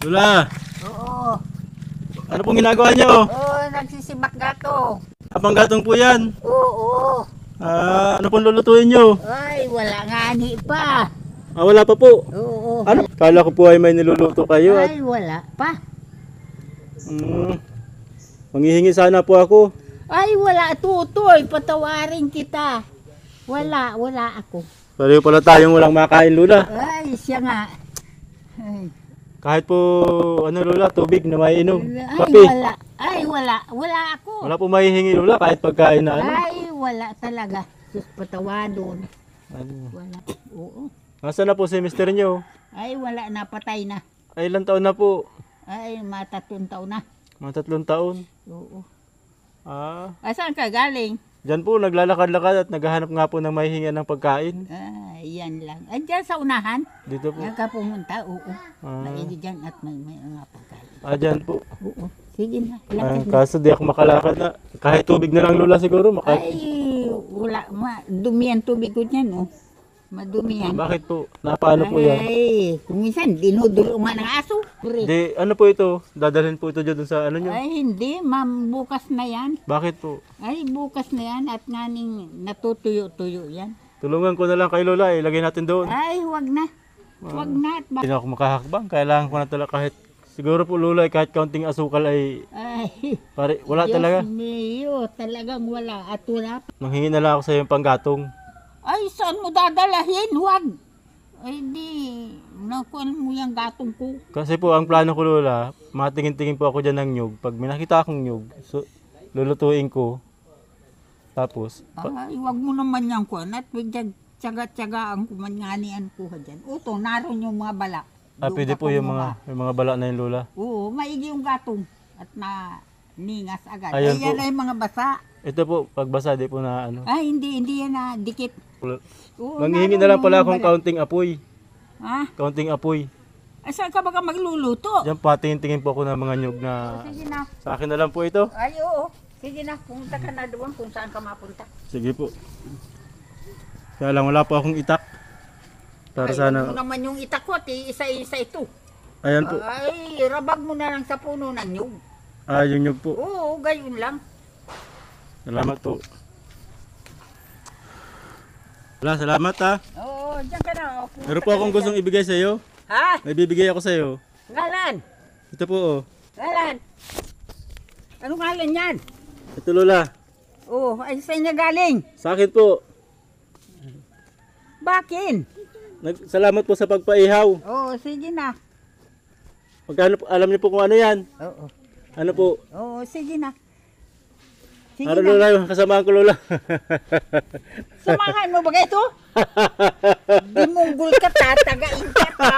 Lola, Oo. ano pong ginagawa niyo? Oo, nagsisibak gato. Apang gatong po yan. Oo. Ano pong lulutuin niyo? Ay, wala nga ni pa. Wala pa po. Oo. Ano? Kala ko po ay may niluluto kayo at Ay, wala pa. manghihingi sana po ako. Ay, wala tutoy. Patawarin kita. Wala ako. Pareho pala tayong walang makain, Lola. Ay, siya nga. Ay, Kahit po, Lola, tubig na maiinom. ay Kape. wala. Ay, wala ako. Wala po maihingi, Lola, kahit pagkain na ano. Ay, wala talaga. Sus, patawadon. Ano? Wala. Oo. Nasaan na po si mister niyo? Ay, wala na. Patay na. Ay, ilang taon na po? Ay, matatlong taon na. Mga 3 taon. Oo. Ah, Saan ka galing? dyan po, naglalakad-lakad at naghahanap nga po ng maihingan ng pagkain. Yan lang. Diyan sa unahan. Dito po. Yan ka pumunta. Oo. Ah, Naigi dyan at may mga pagkain. dyan po. Oo. Sige na. Lakad na. Kaso di ako makalakad na. Kahit tubig na lang, Lola, siguro. Ay, wala. Dumi ang tubig ko dyan. Oh. Madumi yan. Bakit po? Napaano po yan? Ay, kumisan, dinudulungan ng aso. Pre. Di, ano po ito? Dadalhin po ito dyan sa ano nyo? Ay, hindi. Ma'am, bukas na yan. Bakit po? Ay, bukas na yan at nganing natutuyo-tuyo yan. Tulungan ko na lang kay Lola, ilagay natin doon. Ay, wag na. Wag na. At Hindi na ako makahakbang. Kailangan ko na talaga kahit, siguro po Lola, kahit kaunting asukal ay, Ay, wala Diyos talaga. mío, talagang wala. At wala pa. Manghingi na lang ako sa iyo yung panggatong. Ay, saan mo dadalahin? Wag. Ay, di. Nakuan mo yung gatong ko. Kasi po, ang plano ko Lola, matingin-tingin po ako dyan ng nyug. Pag may nakita akong nyug, so, lulutuin ko. Tapos, Ay, wag mo naman yung kuan. At bigyan tsaga-tsaga ang kumanganian ko dyan. Uto, naroon yung mga balak. pwede po yung mga bala na yung Lola. Oo, maigi yung gatong. At na ningas agad. Ayun Ay, yan po. ay mga basa. Ito po, pagbasa, di po na ano. Ay, hindi yan na dikit. Oo, Manghihingi naroon na lang yung pala mga akong balak. kaunting apoy. Ha? Kaunting apoy. Ay, saan ka ba magluluto? Diyan patingin-tingin po ako ng mga nyug na Sige na. sa akin na lang po ito. Ay, oo. Sige na, pumunta ka na doon kung saan ka mapunta. Sige po. Kaya lang wala po akong itak. Para Ay, sana. wag mo naman yung itakot, isa-isa ito. Ayan po. Ay, rabag mo na lang sa puno ng nyug. Yung nyug po. Oo, gayon lang. Salamat po. Wala, salamat ha. Oo, dyan ka na. Oh. Pumunta Meron po ka akong na gustong ibigay sa iyo. dyan. Ha? May bibigay ako sa iyo. Ngalan? Ito po oh. Ngalan? Anong ngalan yan? Ito Lola. Oo, ay sa inyo galing. Sa akin po. Bakin? Salamat po sa pagpaihaw. Oo, sige na. Magkano po, alam niyo po kung ano yan? Oo. Ano po? Oo, sige na. Sige Ano na. Lola, yung kasamaan ko Lola. Samahan mo ba ito? Di munggol ka, tatagain ka pa.